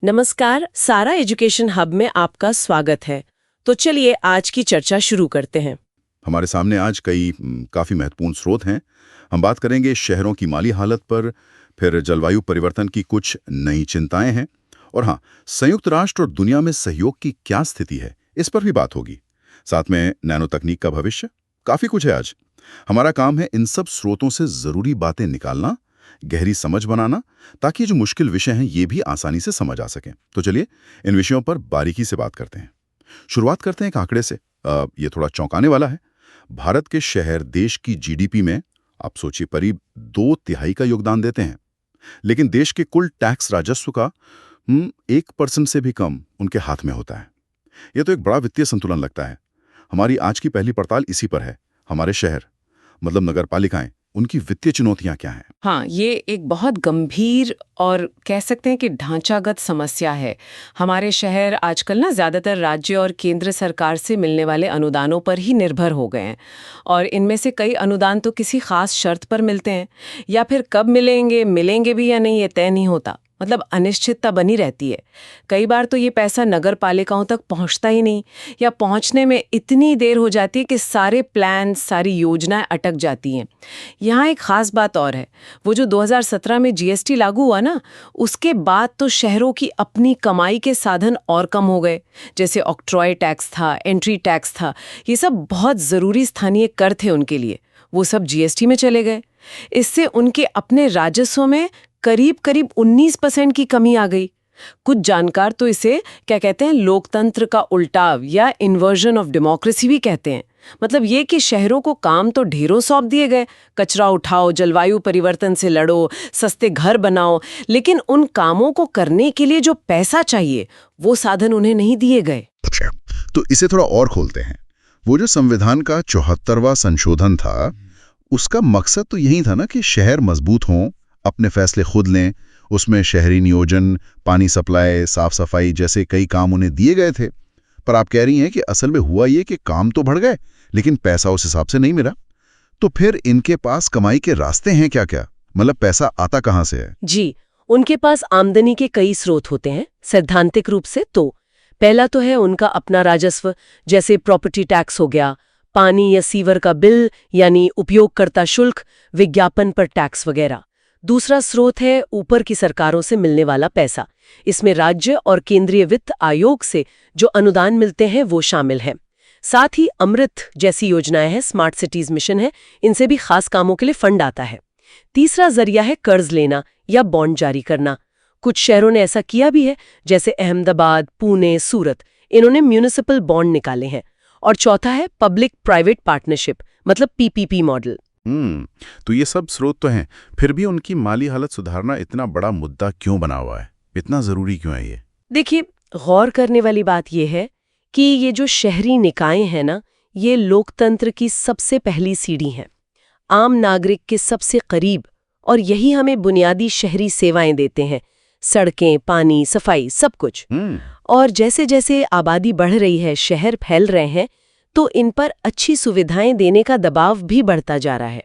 नमस्कार, सारा education hub में आपका स्वागत है। तो चलिए आज की चर्चा शुरू करते हैं। हमारे सामने आज कई काफ़ी महत्वपूर्ण स्रोत हैं। हम बात करेंगे शहरों की माली हालत पर, फिर जलवायु परिवर्तन की कुछ नई चिंताएं हैं, और हाँ, संयुक्त राष्ट्र और दुनिया में सहयोग की क्या स्थिति है, इस पर भी बात होगी। साथ में नैनो तकनीक का भविष्य, काफ़ी कुछ है आज। हमारा काम है इन सब स्रोतों से ज़रूरी बातें निकालना, गहरी समझ बनाना, ताकि ये जो मुश्किल विषय हैं ये भी आसानी से समझ आ सकें। तो चलिए इन विषयों पर बारीकी से बात करते हैं। शुरुआत करते हैं एक आंकड़े से। ये थोड़ा चौंकाने वाला है। भारत के शहर देश की जीडीपी में, आप सोचिए, करीब 2/3 का योगदान देते हैं, लेकिन देश के कुल टैक्स राजस्व का 1% से भी कम उनके हाथ में होता है। यह तो एक बड़ा वित्तीय संतुलन लगता है। हमारी आज की पहली पड़ताल इसी पर है। हमारे शहर, मतलब नगरपालिकाएं, उनकी वित्तीय चुनौतियां क्या हैं? हाँ, ये एक बहुत गंभीर और कह सकते हैं कि ढांचागत समस्या है। हमारे शहर आजकल ना ज़्यादातर राज्य और केंद्र सरकार से मिलने वाले अनुदानों पर ही निर्भर हो गए हैं, और इनमें से कई अनुदान तो किसी खास शर्त पर मिलते हैं, या फिर कब मिलेंगे भी या नहीं ये तय नहीं होता। मतलब अनिश्चितता बनी रहती है। कई बार तो ये पैसा नगर पालिकाओं तक पहुंचता ही नहीं, या पहुंचने में इतनी देर हो जाती है कि सारे प्लान, सारी योजनाएं अटक जाती हैं। यहाँ एक खास बात और है, वो जो 2017 में जीएसटी लागू हुआ ना, उसके बाद तो शहरों की अपनी कमाई के साधन और कम हो गए। जैसे ऑक्ट्रॉय टैक्स था, एंट्री टैक्स था, ये सब बहुत ज़रूरी स्थानीय कर थे उनके लिए, वो सब जीएसटी में चले गए। इससे उनके अपने राजस्व में करीब 19% की कमी आ गई। कुछ जानकार तो इसे क्या कहते हैं, लोकतंत्र का उल्टाव या इन्वर्जन ऑफ डेमोक्रेसी भी कहते हैं। मतलब ये कि शहरों को काम तो ढेरों सौंप दिए गए, कचरा उठाओ, जलवायु परिवर्तन से लड़ो, सस्ते घर बनाओ, लेकिन उन कामों को करने के लिए जो पैसा चाहिए वो साधन उन्हें नहीं दिए गए। तो इसे थोड़ा और खोलते हैं। वो जो संविधान का 74वां संशोधन था, उसका मकसद तो यही था ना कि शहर मजबूत हों, अपने फैसले खुद लें। उसमें शहरी नियोजन, पानी सप्लाई, साफ सफाई जैसे कई काम उन्हें दिए गए थे। पर आप कह रही हैं कि असल में हुआ ये कि काम तो बढ़ गए, लेकिन पैसा उस हिसाब से नहीं मिला। तो फिर इनके पास कमाई के रास्ते हैं क्या? मतलब पैसा आता कहाँ से है? जी, उनके पास आमदनी के कई स्रोत होते हैं। सैद्धांतिक रूप से तो पहला तो है उनका अपना राजस्व, जैसे प्रॉपर्टी टैक्स हो गया, पानी या सीवर का बिल यानी उपयोगकर्ता शुल्क, विज्ञापन पर टैक्स वगैरह। दूसरा स्रोत है ऊपर की सरकारों से मिलने वाला पैसा। इसमें राज्य और केंद्रीय वित्त आयोग से जो अनुदान मिलते हैं वो शामिल है। साथ ही अमृत जैसी योजनाएं हैं, स्मार्ट सिटीज मिशन है, इनसे भी खास कामों के लिए फंड आता है। तीसरा जरिया है कर्ज लेना या बॉन्ड जारी करना। कुछ शहरों ने ऐसा किया भी है, जैसे अहमदाबाद, पुणे, सूरत, इन्होंने म्यूनिसिपल बॉन्ड निकाले हैं। और चौथा है पब्लिक प्राइवेट पार्टनरशिप, मतलब पीपीपी मॉडल। तो ये सब स्रोत तो हैं, फिर भी उनकी माली हालत सुधारना इतना बड़ा मुद्दा क्यों बना हुआ है? इतना जरूरी क्यों है ये? देखिए, गौर करने वाली बात यह है कि ये जो शहरी निकाय हैं ना, ये लोकतंत्र की सबसे पहली सीढ़ी हैं, आम नागरिक के सबसे करीब, और यही हमें बुनियादी शहरी सेवाएं देते हैं, सड़कें, पानी, सफाई, सब कुछ। और जैसे जैसे आबादी बढ़ रही है, शहर फैल रहे हैं, तो इन पर अच्छी सुविधाएं देने का दबाव भी बढ़ता जा रहा है।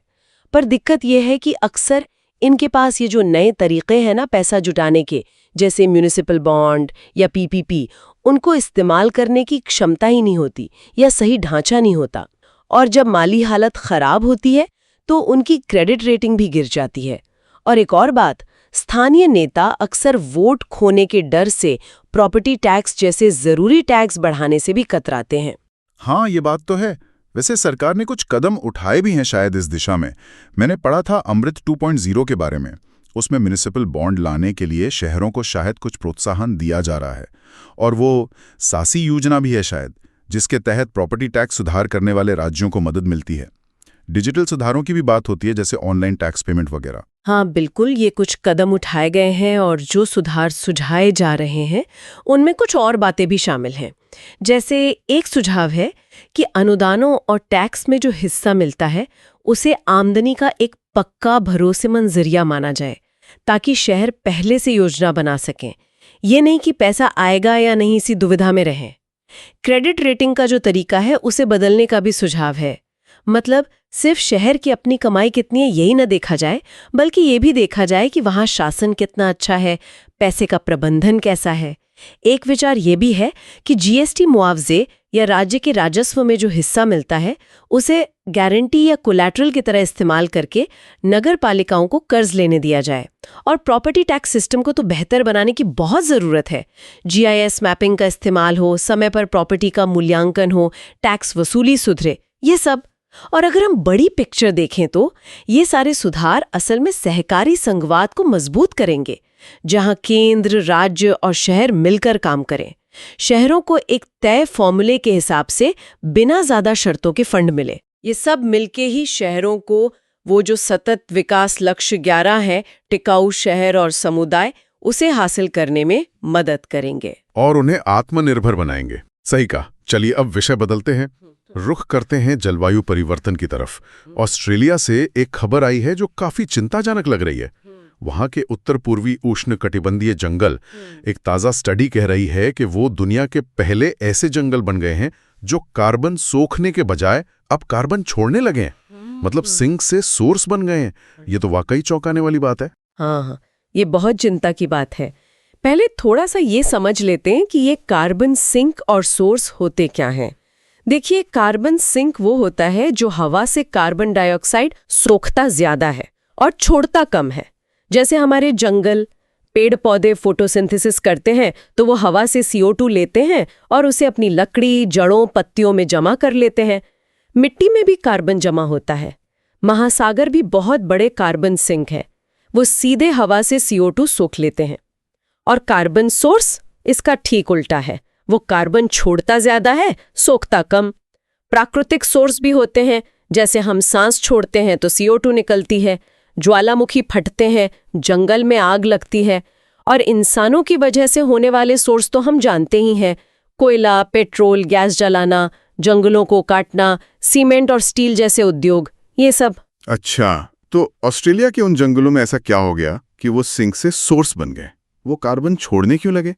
पर दिक्कत यह है कि अक्सर इनके पास ये जो नए तरीके हैं ना पैसा जुटाने के, जैसे म्यूनिसिपल बॉन्ड या पीपीपी, उनको इस्तेमाल करने की क्षमता ही नहीं होती या सही ढांचा नहीं होता। और जब माली हालत खराब होती है तो उनकी क्रेडिट रेटिंग भी गिर जाती है। और एक और बात, स्थानीय नेता अक्सर वोट खोने के डर से प्रॉपर्टी टैक्स जैसे जरूरी टैक्स बढ़ाने से भी कतराते हैं। हाँ, ये बात तो है। वैसे सरकार ने कुछ कदम उठाए भी हैं शायद इस दिशा में। मैंने पढ़ा था अमृत 2.0 के बारे में। उसमें म्युनिसिपल बॉन्ड लाने के लिए शहरों को शायद कुछ प्रोत्साहन दिया जा रहा है। और वो सासी योजना भी है शायद, जिसके तहत प्रॉपर्टी टैक्स सुधार करने वाले राज्यों को मदद मिलती है। डिजिटल सुधारों की भी बात होती है, जैसे ऑनलाइन टैक्स पेमेंट वगैरह। हाँ बिल्कुल, ये कुछ कदम उठाए गए हैं, और जो सुधार सुझाए जा रहे हैं उनमें कुछ और बातें भी शामिल हैं। जैसे एक सुझाव है कि अनुदानों और टैक्स में जो हिस्सा मिलता है उसे आमदनी का एक पक्का भरोसेमंद जरिया माना जाए, ताकि शहर पहले से योजना बना सकें। ये नहीं कि पैसा आएगा या नहीं इसी दुविधा में रहें। क्रेडिट रेटिंग का जो तरीका है उसे बदलने का भी सुझाव है। मतलब सिर्फ शहर की अपनी कमाई कितनी है यही न देखा जाए, बल्कि ये भी देखा जाए कि वहाँ शासन कितना अच्छा है, पैसे का प्रबंधन कैसा है। एक विचार ये भी है कि जीएसटी मुआवजे या राज्य के राजस्व में जो हिस्सा मिलता है उसे गारंटी या कोलैटरल की तरह इस्तेमाल करके नगर पालिकाओं को कर्ज लेने दिया जाए। और प्रॉपर्टी टैक्स सिस्टम को तो बेहतर बनाने की बहुत ज़रूरत है। जीआईएस मैपिंग का इस्तेमाल हो, समय पर प्रॉपर्टी का मूल्यांकन हो, टैक्स वसूली सुधरे, ये सब। और अगर हम बड़ी पिक्चर देखें तो ये सारे सुधार असल में सहकारी संघवाद को मजबूत करेंगे, जहां केंद्र, राज्य और शहर मिलकर काम करें। शहरों को एक तय फॉर्मूले के हिसाब से बिना ज्यादा शर्तों के फंड मिले। ये सब मिलके ही शहरों को वो जो सतत विकास लक्ष्य 11 है, टिकाऊ शहर और समुदाय, उसे हासिल करने में मदद करेंगे और उन्हें आत्मनिर्भर बनाएंगे। सही कहा। चलिए अब विषय बदलते हैं, रुख करते हैं जलवायु परिवर्तन की तरफ। ऑस्ट्रेलिया से एक खबर आई है जो काफी चिंताजनक लग रही है। वहां के उत्तर पूर्वी उष्णकटिबंधीय जंगल, एक ताजा स्टडी कह रही है कि वो दुनिया के पहले ऐसे जंगल बन गए हैं जो कार्बन सोखने के बजाय अब कार्बन छोड़ने लगे हैं। मतलब सिंक से सोर्स बन गए हैं। ये तो वाकई चौंकाने वाली बात है। हाँ, ये बहुत चिंता की बात है। पहले थोड़ा सा ये समझ लेते हैं कि ये कार्बन सिंक और सोर्स होते क्या हैं। देखिए, कार्बन सिंक वो होता है जो हवा से कार्बन डाइऑक्साइड सोखता ज्यादा है और छोड़ता कम है। जैसे हमारे जंगल, पेड़ पौधे फोटोसिंथेसिस करते हैं तो वो हवा से CO2 लेते हैं और उसे अपनी लकड़ी, जड़ों, पत्तियों में जमा कर लेते हैं। मिट्टी में भी कार्बन जमा होता है। महासागर भी बहुत बड़े कार्बन सिंक है, वो सीधे हवा से CO2 सोख लेते हैं। और कार्बन सोर्स इसका ठीक उल्टा है, वो कार्बन छोड़ता ज्यादा है, सोखता कम। प्राकृतिक सोर्स भी होते हैं, जैसे हम सांस छोड़ते हैं तो CO2 निकलती है, ज्वालामुखी फटते हैं, जंगल में आग लगती है। और इंसानों की वजह से होने वाले सोर्स तो हम जानते ही हैं, कोयला, पेट्रोल, गैस जलाना, जंगलों को काटना, सीमेंट और स्टील जैसे उद्योग, ये सब। अच्छा, तो ऑस्ट्रेलिया के उन जंगलों में ऐसा क्या हो गया कि वो सिंक से सोर्स बन गए? वो कार्बन छोड़ने क्यों लगे?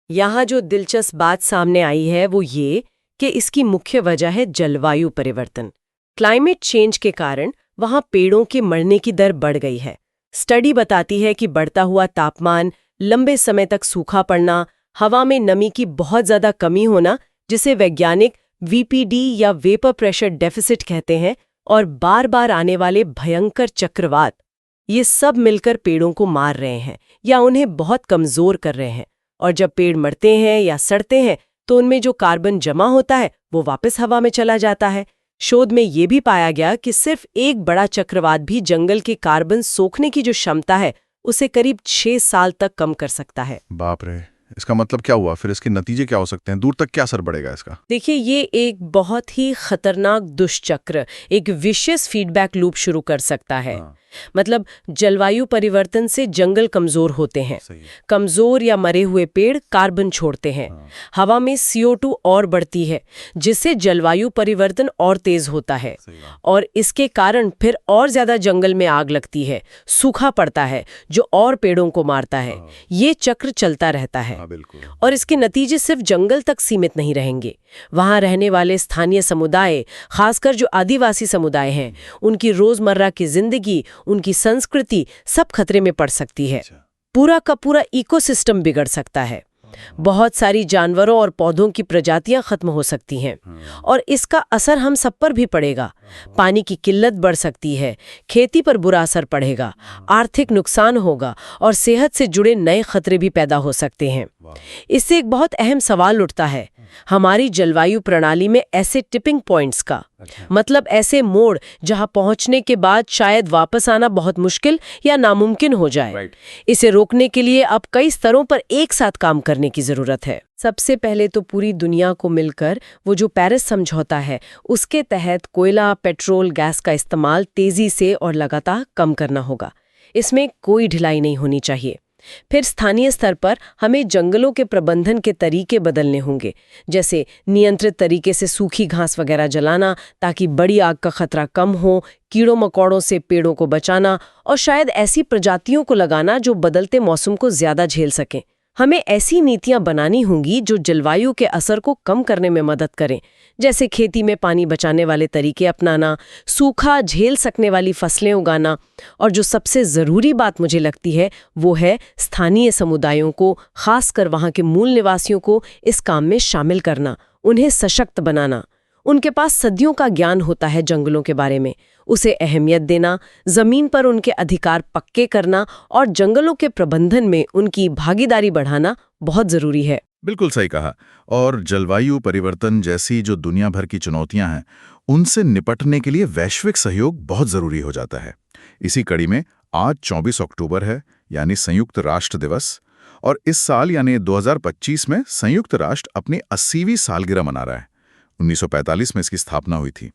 यहाँ जो दिलचस्प बात सामने आई है वो ये कि इसकी मुख्य वजह है जलवायु परिवर्तन। क्लाइमेट चेंज के कारण वहाँ पेड़ों के मरने की दर बढ़ गई है। स्टडी बताती है कि बढ़ता हुआ तापमान, लंबे समय तक सूखा पड़ना, हवा में नमी की बहुत ज्यादा कमी होना, जिसे वैज्ञानिक VPD या वेपर प्रेशर डेफिसिट कहते हैं, और बार बार आने वाले भयंकर चक्रवात, ये सब मिलकर पेड़ों को मार रहे हैं या उन्हें बहुत कमजोर कर रहे हैं। और जब पेड़ मरते हैं या सड़ते हैं तो उनमें जो कार्बन जमा होता है वो वापस हवा में चला जाता है। शोध में ये भी पाया गया कि सिर्फ एक बड़ा चक्रवात भी जंगल के कार्बन सोखने की जो क्षमता है उसे करीब 6 साल तक कम कर सकता है। बाप रे, इसका मतलब क्या हुआ? फिर इसके नतीजे क्या हो सकते हैं? दूर तक क्या असर पड़ेगा इसका? देखिए, ये एक बहुत ही खतरनाक दुष्चक्र, एक विशियस फीडबैक लूप शुरू कर सकता है। मतलब जलवायु परिवर्तन से जंगल कमजोर होते हैं, कमजोर या मरे हुए पेड़ कार्बन छोड़ते हैं, हवा में CO2 और बढ़ती है, जिससे जलवायु परिवर्तन और तेज होता है। और इसके कारण फिर और ज्यादा जंगल में आग लगती है, सूखा पड़ता है जो और पेड़ों को मारता है। ये चक्र चलता रहता है। और इसके नतीजे सिर्फ जंगल तक सीमित नहीं रहेंगे। वहां रहने वाले स्थानीय समुदाय, खासकर जो आदिवासी समुदाय हैं, उनकी रोजमर्रा की जिंदगी, उनकी संस्कृति सब खतरे में पड़ सकती है। पूरा का पूरा इकोसिस्टम बिगड़ सकता है। बहुत सारी जानवरों और पौधों की प्रजातियां खत्म हो सकती हैं। और इसका असर हम सब पर भी पड़ेगा। पानी की किल्लत बढ़ सकती है, खेती पर बुरा असर पड़ेगा, आर्थिक नुकसान होगा और सेहत से जुड़े नए खतरे भी पैदा हो सकते हैं। इससे एक बहुत अहम सवाल उठता है, हमारी जलवायु प्रणाली में ऐसे टिपिंग पॉइंट्स का, मतलब ऐसे मोड़ जहां पहुंचने के बाद शायद वापस आना बहुत मुश्किल या नामुमकिन हो जाए। इसे रोकने के लिए अब कई स्तरों पर एक साथ काम करने की जरूरत है। सबसे पहले तो पूरी दुनिया को मिलकर वो जो पेरिस समझौता है उसके तहत कोयला, पेट्रोल, गैस का इस्तेमाल तेजी से और लगातार कम करना होगा। इसमें कोई ढिलाई नहीं होनी चाहिए। फिर स्थानीय स्तर पर हमें जंगलों के प्रबंधन के तरीके बदलने होंगे, जैसे नियंत्रित तरीके से सूखी घास वगैरह जलाना ताकि बड़ी आग का खतरा कम हो, कीड़ों मकोड़ों से पेड़ों को बचाना और शायद ऐसी प्रजातियों को लगाना जो बदलते मौसम को ज्यादा झेल सकें। हमें ऐसी नीतियां बनानी होंगी जो जलवायु के असर को कम करने में मदद करें, जैसे खेती में पानी बचाने वाले तरीके अपनाना, सूखा झेल सकने वाली फसलें उगाना, और जो सबसे ज़रूरी बात मुझे लगती है वो है स्थानीय समुदायों को, खासकर वहाँ के मूल निवासियों को इस काम में शामिल करना, उन्हें सशक्त बनाना। उनके पास सदियों का ज्ञान होता है जंगलों के बारे में, उसे अहमियत देना, जमीन पर उनके अधिकार पक्के करना और जंगलों के प्रबंधन में उनकी भागीदारी बढ़ाना बहुत जरूरी है। बिल्कुल सही कहा। और जलवायु परिवर्तन जैसी जो दुनिया भर की चुनौतियां हैं, उनसे निपटने के लिए वैश्विक सहयोग बहुत जरूरी हो जाता है। इसी कड़ी में आज 24 अक्टूबर है, यानी संयुक्त राष्ट्र दिवस, और इस साल यानी 2025 में संयुक्त राष्ट्र अपनी 80वीं सालगिरह मना रहा है। 1945 में इसकी स्थापना हुई थी।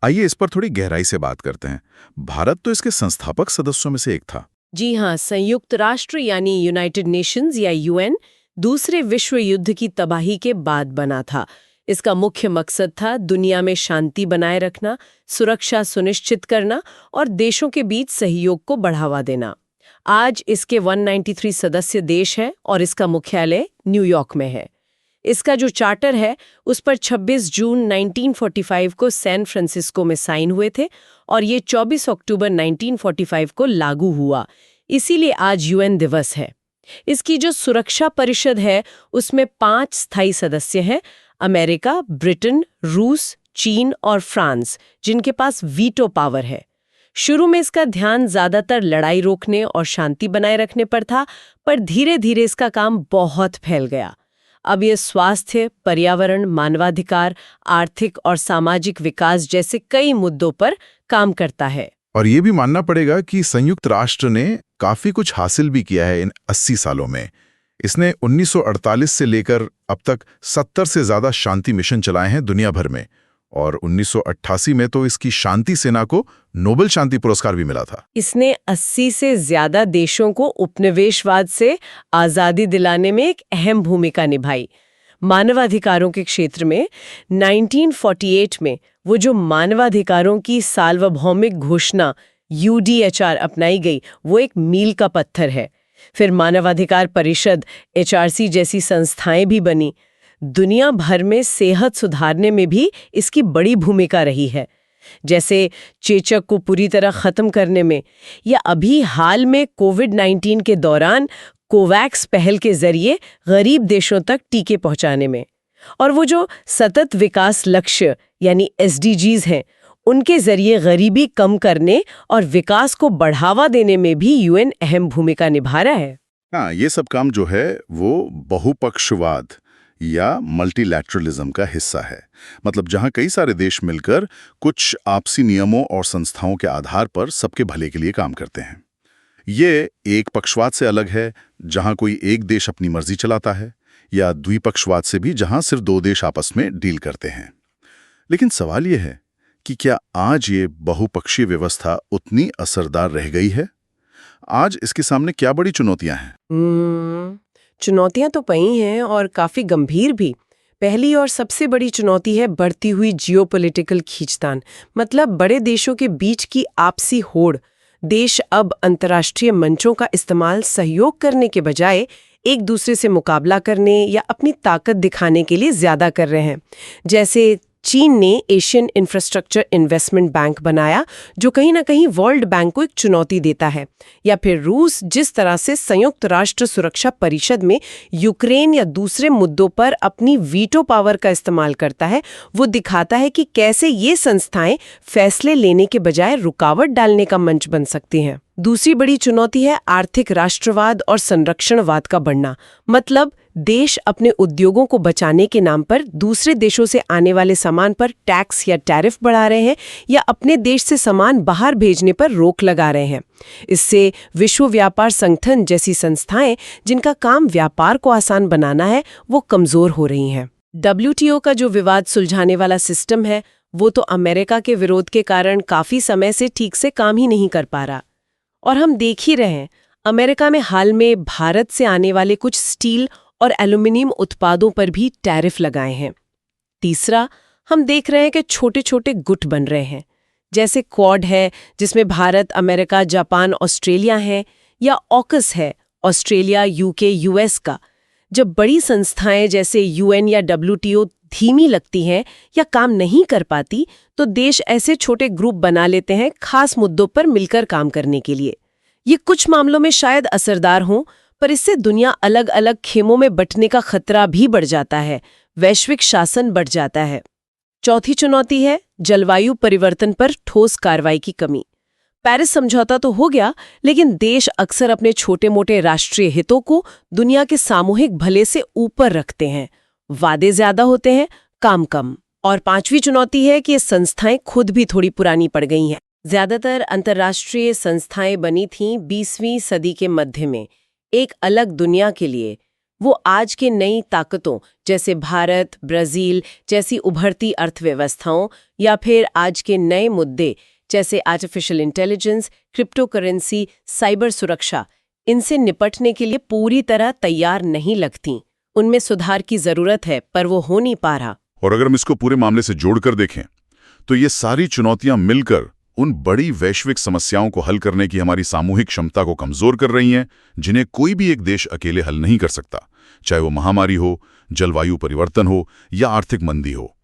आइए इस पर थोड़ी गहराई से बात करते हैं। भारत तो इसके संस्थापक सदस्यों में से एक था। जी हाँ, संयुक्त राष्ट्र यानी यूनाइटेड नेशंस या यूएन दूसरे विश्व युद्ध की तबाही के बाद बना था। इसका मुख्य मकसद था दुनिया में शांति बनाए रखना, सुरक्षा सुनिश्चित करना और देशों के बीच सहयोग को बढ़ावा देना। आज इसके 193 सदस्य देश हैं और इसका मुख्यालय न्यूयॉर्क में है। इसका जो चार्टर है उस पर 26 जून 1945 को सैन फ्रांसिस्को में साइन हुए थे और ये 24 अक्टूबर 1945 को लागू हुआ। इसीलिए आज यूएन दिवस है। इसकी जो सुरक्षा परिषद है उसमें 5 स्थायी सदस्य हैं, अमेरिका, ब्रिटेन, रूस, चीन और फ्रांस, जिनके पास वीटो पावर है। शुरू में इसका ध्यान ज्यादातर लड़ाई रोकने और शांति बनाए रखने पर था, पर धीरे धीरे इसका काम बहुत फैल गया। अब ये स्वास्थ्य, पर्यावरण, मानवाधिकार, आर्थिक और सामाजिक विकास जैसे कई मुद्दों पर काम करता है। और ये भी मानना पड़ेगा कि संयुक्त राष्ट्र ने काफी कुछ हासिल भी किया है इन 80 सालों में। इसने 1948 से लेकर अब तक 70 से ज्यादा शांति मिशन चलाए हैं दुनिया भर में, और 1988 में तो इसकी शांति सेना को नोबेल शांति पुरस्कार भी मिला था। इसने 80 से ज्यादा देशों को उपनिवेशवाद से आजादी दिलाने में एक अहम भूमिका निभाई। मानवाधिकारों के क्षेत्र में 1948 में वो जो मानवाधिकारों की सार्वभौमिक घोषणा UDHR अपनाई गई, वो एक मील का पत्थर है। फिर मानवाधिकार परिषद HRC जैसी संस्थाएं भी बनी। दुनिया भर में सेहत सुधारने में भी इसकी बड़ी भूमिका रही है, जैसे चेचक को पूरी तरह खत्म करने में, या अभी हाल में कोविड-19 के दौरान कोवैक्स पहल के जरिए गरीब देशों तक टीके पहुंचाने में। और वो जो सतत विकास लक्ष्य यानी SDGs हैं, उनके जरिए गरीबी कम करने और विकास को बढ़ावा देने में भी UN अहम भूमिका निभा रहा है। हाँ, ये सब काम जो है वो बहुपक्षवाद या मल्टीलैटरलिज्म का हिस्सा है। मतलब जहां कई सारे देश मिलकर कुछ आपसी नियमों और संस्थाओं के आधार पर सबके भले के लिए काम करते हैं। ये एक पक्षवाद से अलग है, जहां कोई एक देश अपनी मर्जी चलाता है, या द्विपक्षवाद से भी, जहां सिर्फ 2 देश आपस में डील करते हैं। लेकिन सवाल ये है कि क्या आज ये बहुपक्षीय व्यवस्था उतनी असरदार रह गई है? आज इसके सामने क्या बड़ी चुनौतियां हैं? चुनौतियां तो कई हैं और काफी गंभीर भी। पहली और सबसे बड़ी चुनौती है बढ़ती हुई जियोपॉलिटिकल खींचतान, मतलब बड़े देशों के बीच की आपसी होड़। देश अब अंतर्राष्ट्रीय मंचों का इस्तेमाल सहयोग करने के बजाय एक दूसरे से मुकाबला करने या अपनी ताकत दिखाने के लिए ज्यादा कर रहे हैं। जैसे चीन ने एशियन इंफ्रास्ट्रक्चर इन्वेस्टमेंट बैंक बनाया, जो कहीं ना कहीं वर्ल्ड बैंक को एक चुनौती देता है। या फिर रूस जिस तरह से संयुक्त राष्ट्र सुरक्षा परिषद में यूक्रेन या दूसरे मुद्दों पर अपनी वीटो पावर का इस्तेमाल करता है, वो दिखाता है कि कैसे ये संस्थाएं फैसले लेने के बजाय रुकावट डालने का मंच बन सकती हैं। दूसरी बड़ी चुनौती है आर्थिक राष्ट्रवाद और संरक्षणवाद का बढ़ना। मतलब देश अपने उद्योगों को बचाने के नाम पर दूसरे देशों से आने वाले सामान पर टैक्स या टैरिफ बढ़ा रहे हैं, या अपने देश से सामान बाहर भेजने पर रोक लगा रहे हैं। इससे विश्व व्यापार संगठन जैसी संस्थाएं, जिनका काम व्यापार को आसान बनाना है, वो कमजोर हो रही हैं। WTO का जो विवाद सुलझाने वाला सिस्टम है, वो तो अमेरिका के विरोध के कारण काफी समय से ठीक से काम ही नहीं कर पा रहा। और हम देख ही रहे हैं, अमेरिका में हाल में भारत से आने वाले कुछ स्टील और एल्यूमिनियम उत्पादों पर भी टैरिफ लगाए हैं। तीसरा, हम देख रहे हैं कि छोटे छोटे गुट बन रहे हैं, जैसे क्वाड है जिसमें भारत, अमेरिका, जापान, ऑस्ट्रेलिया हैं, या ऑकस है, ऑस्ट्रेलिया, UK, US का, जब बड़ी संस्थाएं जैसे यूएन या डब्ल्यूटीओ धीमी लगती हैं या काम नहीं कर पाती, तो देश ऐसे छोटे ग्रुप बना लेते हैं खास मुद्दों पर मिलकर काम करने के लिए। ये कुछ मामलों में शायद असरदार हों, पर इससे दुनिया अलग अलग खेमों में बंटने का खतरा भी बढ़ जाता है, वैश्विक शासन बढ़ जाता है। चौथी चुनौती है जलवायु परिवर्तन पर ठोस कार्रवाई की कमी। पेरिस समझौता तो हो गया, लेकिन देश अक्सर अपने छोटे-मोटे राष्ट्रीय हितों को दुनिया के सामूहिक भले से ऊपर रखते हैं। वादे ज्यादा होते हैं, काम कम। और पांचवी चुनौती है कि ये संस्थाएं खुद भी थोड़ी पुरानी पड़ गई हैं। ज्यादातर अंतर्राष्ट्रीय संस्थाएं बनी थीं 20वीं सदी के मध्य में, एक अलग दुनिया के लिए। वो आज के नई ताकतों जैसे भारत, ब्राजील जैसी उभरती अर्थव्यवस्थाओं या फिर आज के नए मुद्दे जैसे artificial intelligence, crypto currency, cyber सुरक्षा, इनसे निपटने के लिए पूरी तरह तैयार नहीं लगती। उनमें सुधार की जरूरत है, पर वो हो नहीं पा रहा। और अगर हम इसको पूरे मामले से जोड़कर देखें तो ये सारी चुनौतियां मिलकर उन बड़ी वैश्विक समस्याओं को हल करने की हमारी सामूहिक क्षमता को कमजोर कर रही हैं, जिन्हें कोई भी एक देश अकेले हल नहीं कर सकता, चाहे वो महामारी हो, जलवायु परिवर्तन हो या आर्थिक मंदी हो।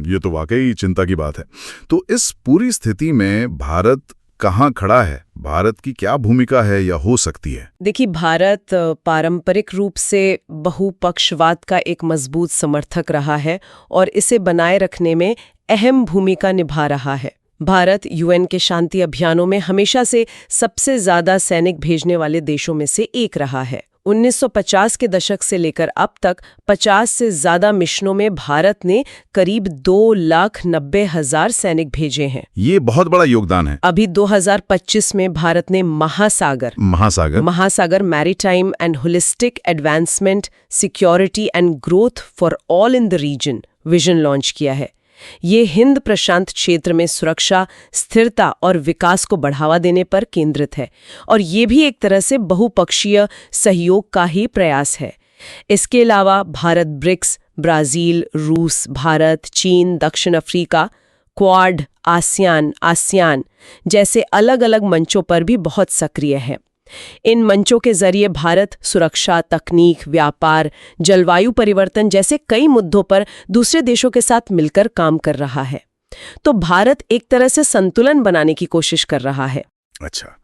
ये तो वाकई चिंता की बात है। तो इस पूरी स्थिति में भारत कहाँ खड़ा है? भारत की क्या भूमिका है या हो सकती है? देखिए, भारत पारंपरिक रूप से बहुपक्षवाद का एक मजबूत समर्थक रहा है और इसे बनाए रखने में अहम भूमिका निभा रहा है। भारत यूएन के शांति अभियानों में हमेशा से सबसे ज्यादा सैनिक भेजने वाले देशों में से एक रहा है। 1950 के दशक से लेकर अब तक 50 से ज्यादा मिशनों में भारत ने करीब 2,90,000 सैनिक भेजे हैं। ये बहुत बड़ा योगदान है। अभी 2025 में भारत ने Mahasagar maritime and holistic advancement, security and growth for all in the region vision launch किया है। ये हिंद प्रशांत क्षेत्र में सुरक्षा, स्थिरता और विकास को बढ़ावा देने पर केंद्रित है, और ये भी एक तरह से बहुपक्षीय सहयोग का ही प्रयास है। इसके अलावा भारत ब्रिक्स, ब्राजील, रूस, भारत, चीन, दक्षिण अफ्रीका, क्वाड, आसियान जैसे अलग-अलग मंचों पर भी बहुत सक्रिय है। इन मंचों के जरिए भारत सुरक्षा, तकनीक, व्यापार, जलवायु परिवर्तन जैसे कई मुद्दों पर दूसरे देशों के साथ मिलकर काम कर रहा है। तो भारत एक तरह से संतुलन बनाने की कोशिश कर रहा है। अच्छा,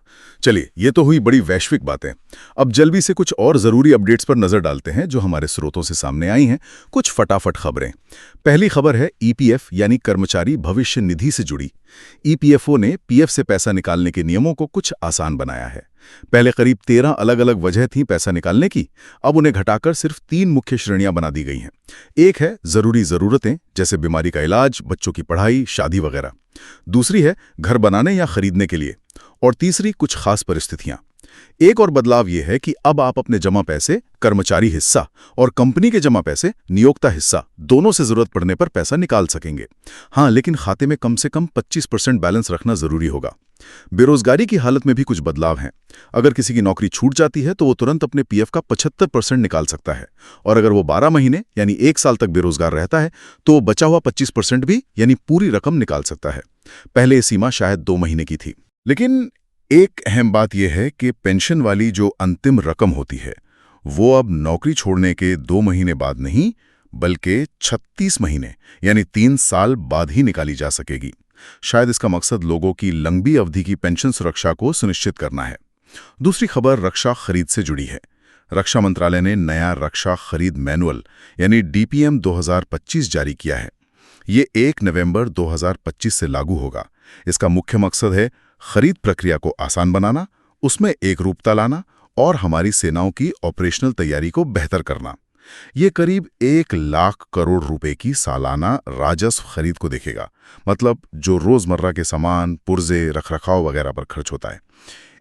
चलिए, ये तो हुई बड़ी वैश्विक बातें। अब जल्दी से कुछ और जरूरी अपडेट्स पर नजर डालते हैं जो हमारे स्रोतों से सामने आई हैं। कुछ फटाफट खबरें। पहली खबर है ईपीएफ यानी कर्मचारी भविष्य निधि से जुड़ी। ईपीएफओ ने पीएफ से पैसा निकालने के नियमों को कुछ आसान बनाया है। पहले करीब 13 अलग-अलग वजह थी पैसा निकालने की, अब उन्हें घटाकर सिर्फ 3 मुख्य श्रेणियां बना दी गई हैं। एक है जरूरी जरूरतें जैसे बीमारी का इलाज, बच्चों की पढ़ाई, शादी वगैरह। दूसरी है घर बनाने या खरीदने के लिए, और तीसरी कुछ खास परिस्थितियां। एक और बदलाव यह है कि अब आप अपने जमा पैसे कर्मचारी हिस्सा और कंपनी के जमा पैसे नियोक्ता हिस्सा दोनों से जरूरत पड़ने पर पैसा निकाल सकेंगे। हाँ, लेकिन खाते में कम से कम 25% बैलेंस रखना जरूरी होगा। बेरोजगारी की हालत में भी कुछ बदलाव हैं। अगर किसी की नौकरी छूट जाती है तो वो तुरंत अपने पीएफ का 75% निकाल सकता है, और अगर वो 12 महीने यानी 1 साल तक बेरोजगार रहता है तो वो बचा हुआ 25% भी यानी पूरी रकम निकाल सकता है। पहले ये सीमा शायद 2 महीने की थी। लेकिन एक अहम बात यह है कि पेंशन वाली जो अंतिम रकम होती है वो अब नौकरी छोड़ने के 2 महीने बाद नहीं, बल्कि 36 महीने यानी 3 साल बाद ही निकाली जा सकेगी। शायद इसका मकसद लोगों की लंबी अवधि की पेंशन सुरक्षा को सुनिश्चित करना है। दूसरी खबर रक्षा खरीद से जुड़ी है। रक्षा मंत्रालय ने नया रक्षा खरीद मैनुअल यानी डीपीएम 2025 जारी किया है। ये 1 नवंबर 2025 से लागू होगा। इसका मुख्य मकसद है खरीद प्रक्रिया को आसान बनाना, उसमें एकरूपता लाना और हमारी सेनाओं की ऑपरेशनल तैयारी को बेहतर करना। ये करीब 1 लाख करोड़ रुपए की सालाना राजस्व खरीद को देखेगा, मतलब जो रोजमर्रा के सामान, पुर्जे, रखरखाव वगैरह पर खर्च होता है।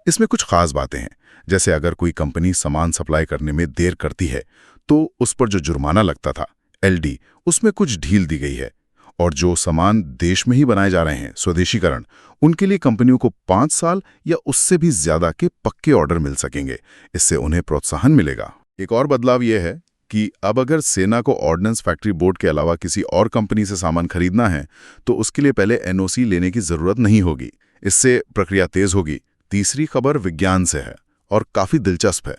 इसमें कुछ खास बातें हैं, जैसे अगर कोई कंपनी सामान सप्लाई करने में देर करती है तो उस पर जो जुर्माना लगता था एलडी, उसमें कुछ ढील दी गई है, और जो सामान देश में ही बनाए जा रहे हैं स्वदेशीकरण, उनके लिए कंपनियों को 5 साल या उससे भी ज्यादा के पक्के ऑर्डर मिल सकेंगे। इससे उन्हें प्रोत्साहन मिलेगा। एक और बदलाव यह है कि अब अगर सेना को ऑर्डिनेंस फैक्ट्री बोर्ड के अलावा किसी और कंपनी से सामान खरीदना है तो उसके लिए पहले एनओसी लेने की जरूरत नहीं होगी। इससे प्रक्रिया तेज होगी। तीसरी खबर विज्ञान से है और काफी दिलचस्प है।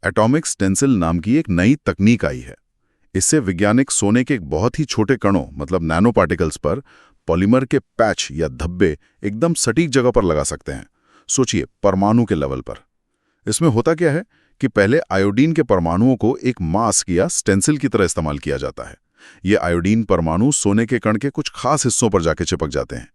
एटॉमिक स्टेंसिल नाम की एक नई तकनीक आई है। इससे वैज्ञानिक सोने के एक बहुत ही छोटे कणों मतलब नैनो पार्टिकल्स पर पॉलीमर के पैच या धब्बे एकदम सटीक जगह पर लगा सकते हैं। सोचिए, परमाणु के लेवल पर। इसमें होता क्या है कि पहले आयोडीन के परमाणुओं को एक मास्क या स्टेंसिल की तरह इस्तेमाल किया जाता है। ये आयोडीन परमाणु सोने के कण के कुछ खास हिस्सों पर जाके चिपक जाते हैं।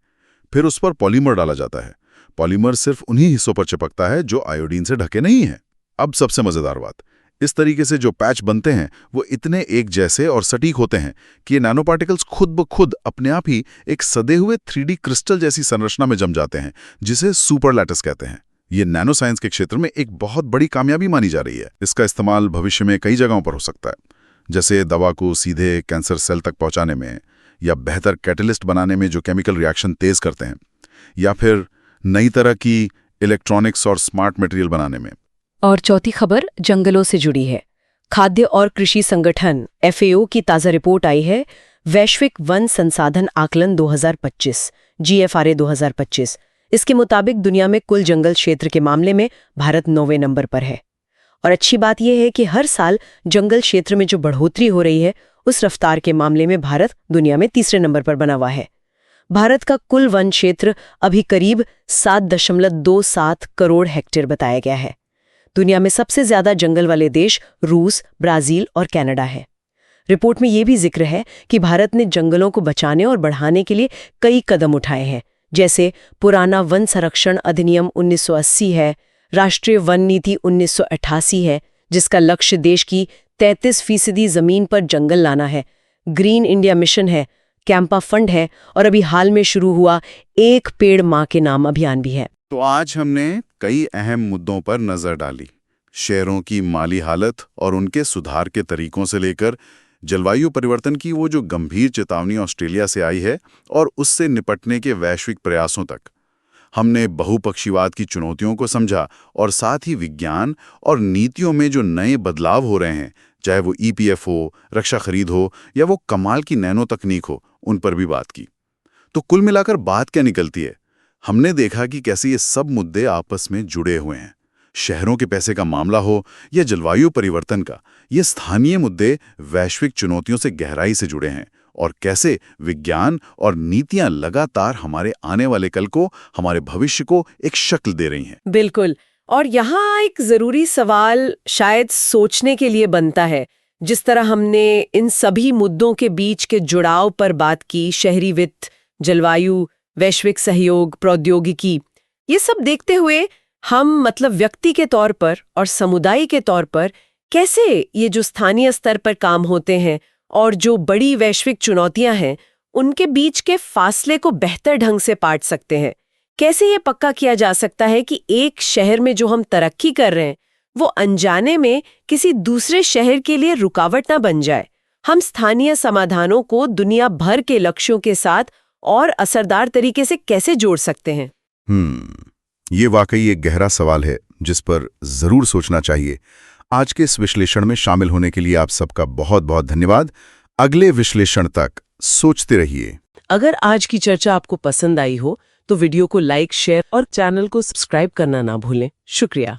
फिर उस पर पॉलीमर डाला जाता है। पॉलीमर सिर्फ उन्हीं हिस्सों पर चिपकता है जो आयोडीन से ढके नहीं हैं। अब सबसे मजेदार बात, इस तरीके से जो पैच बनते हैं वो इतने एक जैसे और सटीक होते हैं कि ये नैनो पार्टिकल्स खुद ब खुद अपने आप ही एक सदे हुए 3D क्रिस्टल जैसी संरचना में जम जाते हैं, जिसे सुपर लैटिस कहते हैं। ये नैनो साइंस के क्षेत्र में एक बहुत बड़ी कामयाबी मानी जा रही है। इसका इस्तेमाल भविष्य में कई जगहों पर हो सकता है, जैसे दवा को सीधे कैंसर सेल तक पहुंचाने में, या बेहतर कैटलिस्ट बनाने में जो केमिकल रिएक्शन तेज करते हैं, या फिर नई तरह की इलेक्ट्रॉनिक्स और स्मार्ट मटेरियल बनाने में। और चौथी खबर जंगलों से जुड़ी है। खाद्य और कृषि संगठन FAO की ताज़ा रिपोर्ट आई है, वैश्विक वन संसाधन आकलन 2025 GFRA 2025। इसके मुताबिक दुनिया में कुल जंगल क्षेत्र के मामले में भारत 9वें नंबर पर है। और अच्छी बात यह है कि हर साल जंगल क्षेत्र में जो बढ़ोतरी हो रही है, उस रफ्तार के मामले में भारत दुनिया में तीसरे नंबर पर बना हुआ है। भारत का कुल वन क्षेत्र अभी करीब 7.27 करोड़ हेक्टेयर बताया गया है। दुनिया में सबसे ज्यादा जंगल वाले देश रूस, ब्राजील और कनाडा है। रिपोर्ट में यह भी जिक्र है कि भारत ने जंगलों को बचाने और बढ़ाने के लिए कई कदम उठाए हैं, जैसे पुराना वन संरक्षण अधिनियम 1980 है, राष्ट्रीय वन नीति 1988 है, जिसका लक्ष्य देश की 33% जमीन पर जंगल लाना है, ग्रीन इंडिया मिशन है, कैंपा फंड है, और अभी हाल में शुरू हुआ एक पेड़ मां के नाम अभियान भी है। तो आज हमने कई अहम मुद्दों पर नजर डाली। शहरों की माली हालत और उनके सुधार के तरीकों से लेकर जलवायु परिवर्तन की वो जो गंभीर चेतावनी ऑस्ट्रेलिया से आई है और उससे निपटने के वैश्विक प्रयासों तक। हमने बहुपक्षीवाद की चुनौतियों को समझा और साथ ही विज्ञान और नीतियों में जो नए बदलाव हो रहे हैं, चाहे वो EPF हो, रक्षा खरीद हो या वो कमाल की नैनो तकनीक हो, उन पर भी बात की। तो कुल मिलाकर बात क्या निकलती है? हमने देखा कि कैसे ये सब मुद्दे आपस में जुड़े हुए हैं। शहरों के पैसे का मामला हो या जलवायु परिवर्तन का, ये स्थानीय मुद्दे वैश्विक चुनौतियों से गहराई से जुड़े हैं और कैसे विज्ञान और नीतियां लगातार हमारे आने वाले कल को, हमारे भविष्य को एक शक्ल दे रही हैं। बिल्कुल। और यहाँ एक जरूरी सवाल शायद सोचने के लिए बनता है। जिस तरह हमने इन सभी मुद्दों के बीच के जुड़ाव पर बात की, शहरी वित्त, जलवायु, वैश्विक सहयोग, प्रौद्योगिकी, ये सब देखते हुए हम मतलब व्यक्ति के तौर पर और समुदाय के तौर पर कैसे ये जो स्थानीय स्तर पर काम होते हैं और जो बड़ी वैश्विक चुनौतियां हैं, उनके बीच के फासले को बेहतर ढंग से पाट सकते हैं। कैसे ये पक्का किया जा सकता है कि एक शहर में जो हम तरक्की कर रहे हैं वो अनजाने में किसी दूसरे शहर के लिए रुकावट ना बन जाए। हम स्थानीय समाधानों को दुनिया भर के लक्ष्यों के साथ और असरदार तरीके से कैसे जोड़ सकते हैं? ये वाकई एक गहरा सवाल है जिस पर जरूर सोचना चाहिए। आज के इस विश्लेषण में शामिल होने के लिए आप सबका बहुत बहुत धन्यवाद। अगले विश्लेषण तक सोचते रहिए। अगर आज की चर्चा आपको पसंद आई हो तो वीडियो को लाइक, शेयर और चैनल को सब्सक्राइब करना ना भूलें। शुक्रिया।